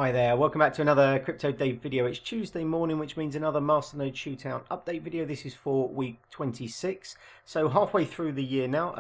Hi there, welcome back to another Crypto Day video. It's Tuesday morning, which means another Masternode Shootout update video. This is for week 26, so halfway through the year now.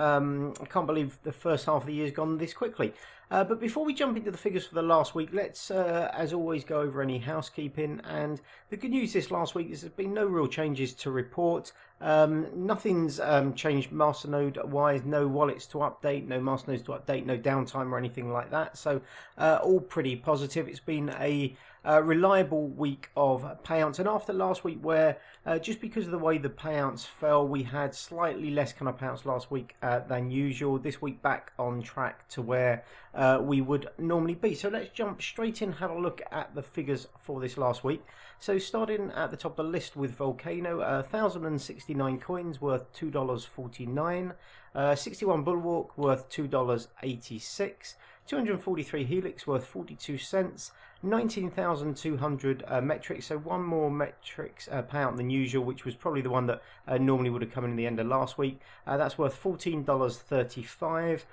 I can't believe the first half of the year has gone this quickly. But before we jump into the figures for the last week, let's, as always, go over any housekeeping. And the good news this last week is there's been no real changes to report. Nothing's changed Masternode-wise, no wallets to update, no Masternodes to update, no downtime or anything like that. So all pretty positive. It's been a reliable week of payouts, and after last week where just because of the way the payouts fell, we had slightly less kind of payouts last week than usual. This week back on track to where we would normally be. So let's jump straight in, have a look at the figures for this last week. So starting at the top of the list with Vulcano, 1,069 coins worth $2.49, 61 Bulwark worth $2.86, 243 Helix worth 42 cents, 19,200 Metrix, so one more Metrix payout than usual, which was probably the one that normally would have come in the end of last week. That's worth $14.35,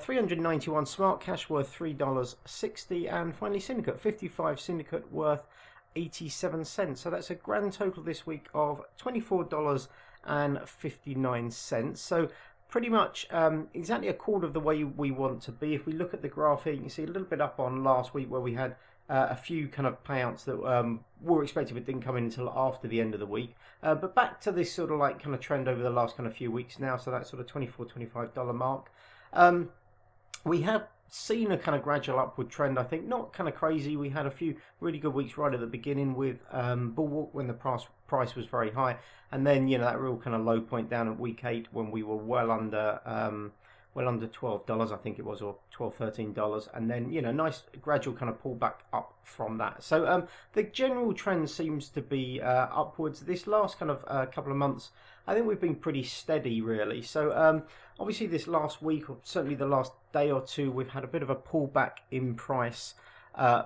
391 SmartCash worth $3.60, and finally Syndicate, 55 Syndicate worth 87 cents. So that's a grand total this week of $24.59. So pretty much exactly a quarter of the way we want to be. If we look at the graph here, you can see a little bit up on last week where we had a few kind of payouts that were expected but didn't come in until after the end of the week. But back to this sort of like kind of trend over the last kind of few weeks now, so that sort of $24, $25 mark. We have seen a kind of gradual upward trend, I think, not kind of crazy. We had a few really good weeks right at the beginning with Bulwark when the price was very high, and then, you know, that real kind of low point down at week 8 when we were well under $12, I think it was, or $12, $13, and then, you know, nice gradual kind of pullback up from that. So the general trend seems to be upwards. This last kind of couple of months, I think we've been pretty steady, really. So obviously this last week, or certainly the last day or two, we've had a bit of a pullback in price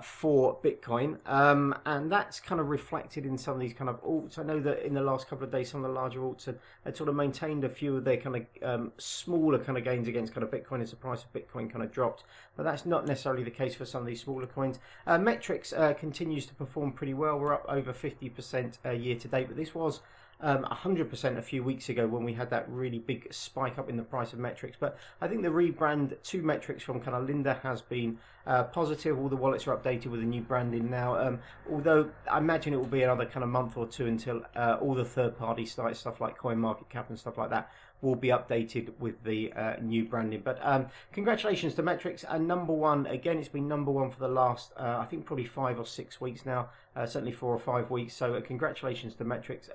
for Bitcoin, and that's kind of reflected in some of these kind of alts. I know that in the last couple of days some of the larger alts had sort of maintained a few of their kind of smaller kind of gains against kind of Bitcoin as the price of Bitcoin kind of dropped, but that's not necessarily the case for some of these smaller coins. Metrix continues to perform pretty well. We're up over 50% year to date, but this was 100% a few weeks ago when we had that really big spike up in the price of Metrix. But I think the rebrand to Metrix from kind of Linda has been positive. All the wallets are updated with a new branding now, although I imagine it will be another kind of month or two until all the third-party sites, stuff like CoinMarketCap and stuff like that, will be updated with the new branding. But congratulations to Metrix, and number one again. It's been number one for the last I think probably 5 or 6 weeks now, certainly 4 or 5 weeks. So congratulations to Metrix.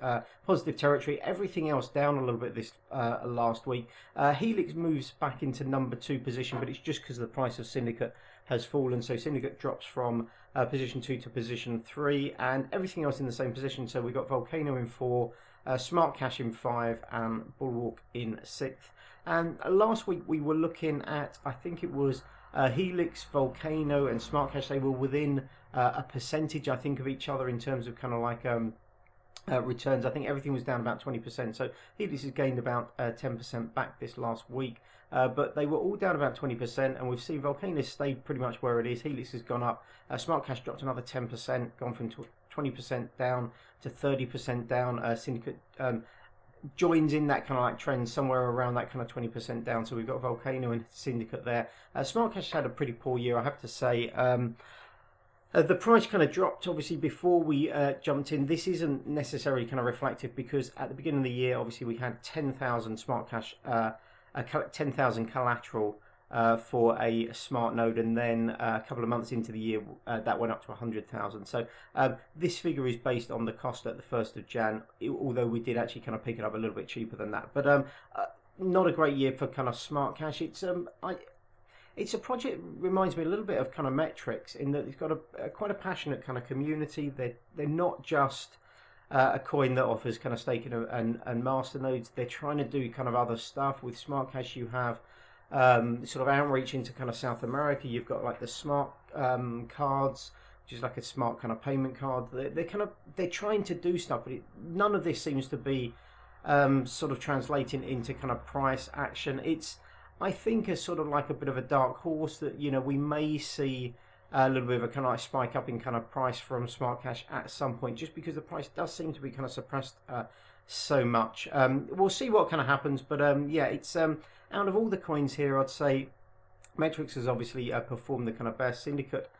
Positive territory. Everything else down a little bit this last week. Helix moves back into number 2 position, but it's just because the price of Syndicate has fallen. So Syndicate drops from position 2 to position 3, and everything else in the same position. So we've got Vulcano in 4, SmartCash in 5, and Bulwark in 6th. And last week we were looking at, I think it was Helix, Vulcano, and SmartCash. They were within a percentage, I think, of each other in terms of kind of like returns. I think everything was down about 20%. So Helix has gained about 10% back this last week. But they were all down about 20%, and we've seen Vulcano stayed pretty much where it is. Helix has gone up. SmartCash dropped another 10%, gone from 20% down to 30% down. Syndicate joins in that kind of like trend somewhere around that kind of 20% down. So we've got Vulcano and Syndicate there. SmartCash had a pretty poor year, I have to say. The price kind of dropped, obviously, before we jumped in. This isn't necessarily kind of reflective because at the beginning of the year, obviously, we had 10,000 SmartCash, 10,000 collateral for a smart node, and then a couple of months into the year, that went up to 100,000. So this figure is based on the cost at the 1st of Jan, although we did actually kind of pick it up a little bit cheaper than that. But not a great year for kind of SmartCash. It's a project that reminds me a little bit of kind of Metrix in that it's got quite a passionate kind of community. They're not just a coin that offers kind of staking and masternodes. They're trying to do kind of other stuff. With SmartCash, you have sort of outreach into kind of South America. You've got like the smart cards, which is like a smart kind of payment card. They're trying to do stuff, but none of this seems to be sort of translating into kind of price action. It's, I think, a sort of like a bit of a dark horse that, you know, we may see a little bit of a kind of like spike up in kind of price from SmartCash at some point, just because the price does seem to be kind of suppressed so much. We'll see what kind of happens, but yeah, it's out of all the coins here, I'd say Metrix has obviously performed the kind of best. Syndicate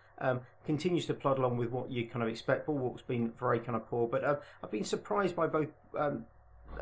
continues to plod along with what you kind of expect. Bulwark's been very kind of poor, but I've been surprised by both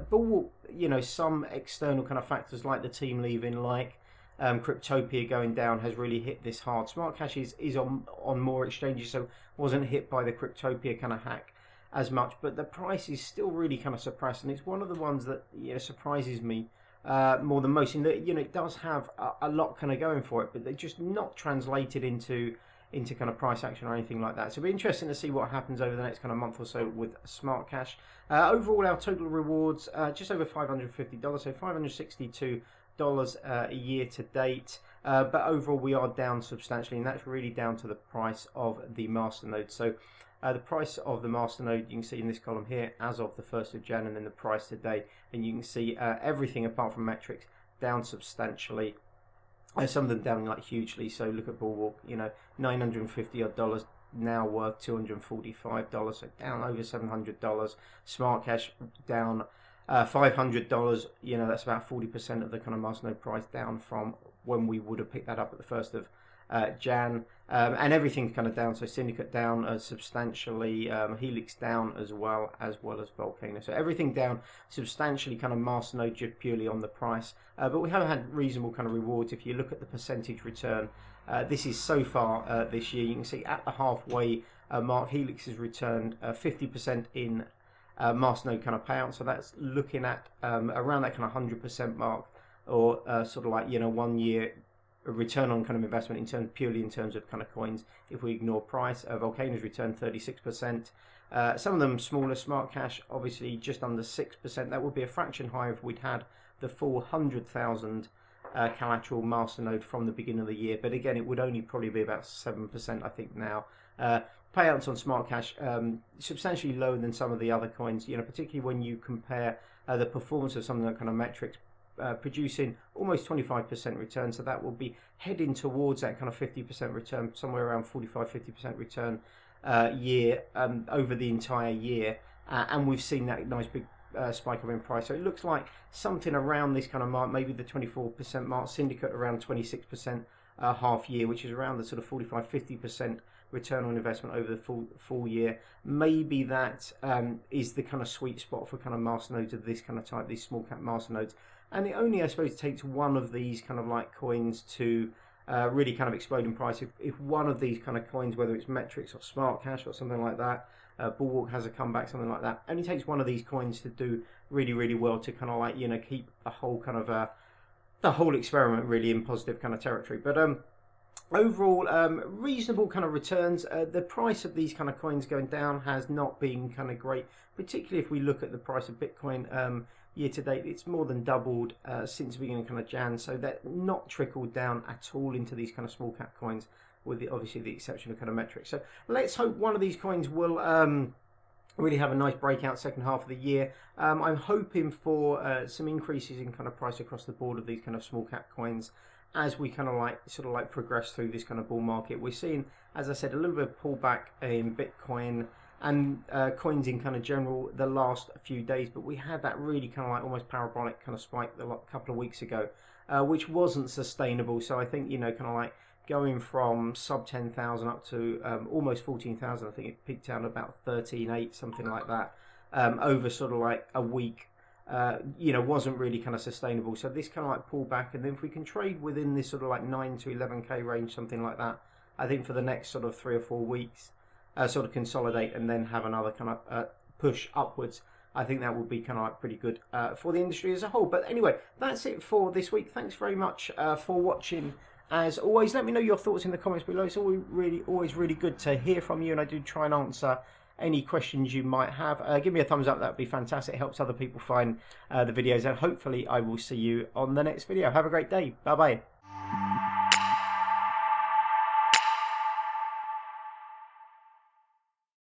Bulwark, you know, some external kind of factors like the team leaving, like Cryptopia going down has really hit this hard. SmartCash is on more exchanges, so wasn't hit by the Cryptopia kind of hack as much, but the price is still really kind of suppressed, and it's one of the ones that, you know, surprises me more than most, in that, you know, it does have a lot kind of going for it, but they're just not translated into kind of price action or anything like that. So it'll be interesting to see what happens over the next kind of month or so with SmartCash. Overall, our total rewards just over $550, so $562 a year to date. But overall, we are down substantially, and that's really down to the price of the Masternode. So the price of the Masternode, you can see in this column here, as of the 1st of Jan, and then the price today, and you can see everything apart from Metrix down substantially. Some of them down like hugely. So look at Bulwark, you know, $950 odd, now worth $245, so down over $700. SmartCash down $500. You know, that's about 40% of the kind of Masternode price down from when we would have picked that up at the 1st of Jan, and everything's kind of down. So Syndicate down substantially, Helix down as well as Vulcano. So everything down substantially, kind of Masternode just purely on the price. But we have had reasonable kind of rewards. If you look at the percentage return, this is so far this year. You can see at the halfway mark, Helix has returned 50% in Masternode kind of payout. So that's looking at around that kind of 100% mark, or sort of like, you know, 1 year return on kind of investment in terms purely in terms of kind of coins. If we ignore price, Vulcano's returned 36%. Some of them smaller. SmartCash obviously just under 6%. That would be a fraction higher if we'd had the full 100,000 collateral Masternode from the beginning of the year. But again, it would only probably be about 7%, I think, now. Payouts on SmartCash substantially lower than some of the other coins. You know, particularly when you compare the performance of something like kind of Metrix, producing almost 25% return, so that will be heading towards that kind of 50% return, somewhere around 45-50% return year over the entire year, and we've seen that nice big spike up in price. So it looks like something around this kind of mark, maybe the 24% mark. Syndicate around 26% half year, which is around the sort of 45-50% return on investment over the full year. Maybe that is the kind of sweet spot for kind of masternodes of this kind of type, these small cap masternodes. And it only, I suppose, takes one of these kind of like coins to really kind of explode in price. If one of these kind of coins, whether it's Metrix or SmartCash or something like that, Bulwark has a comeback, something like that, only takes one of these coins to do really, really well to kind of like, you know, keep the whole kind of the whole experiment really in positive kind of territory. But overall, reasonable kind of returns. The price of these kind of coins going down has not been kind of great, particularly if we look at the price of Bitcoin. Year to date, it's more than doubled since the beginning of kind of Jan, so they're not trickled down at all into these kind of small cap coins, with obviously the exception of kind of Metrix. So let's hope one of these coins will really have a nice breakout second half of the year. I'm hoping for some increases in kind of price across the board of these kind of small cap coins as we kind of like sort of like progress through this kind of bull market. We're seeing, as I said, a little bit of pullback in Bitcoin and coins in kind of general the last few days, but we had that really kind of like almost parabolic kind of spike a couple of weeks ago, which wasn't sustainable. So I think, you know, kind of like going from sub 10,000 up to almost 14,000, I think it peaked out about 13.8, something like that, over sort of like a week, you know, wasn't really kind of sustainable. So this kind of like pullback, and then if we can trade within this sort of like 9 to 11k range, something like that, I think for the next sort of 3 or 4 weeks, sort of consolidate and then have another kind of push upwards, I think that will be kind of like pretty good for the industry as a whole. But anyway, that's it for this week. Thanks very much for watching. As always, let me know your thoughts in the comments below. It's always really good to hear from you, and I do try and answer any questions you might have. Give me a thumbs up, that would be fantastic. It helps other people find the videos, and hopefully I will see you on the next video. Have a great day. Bye bye.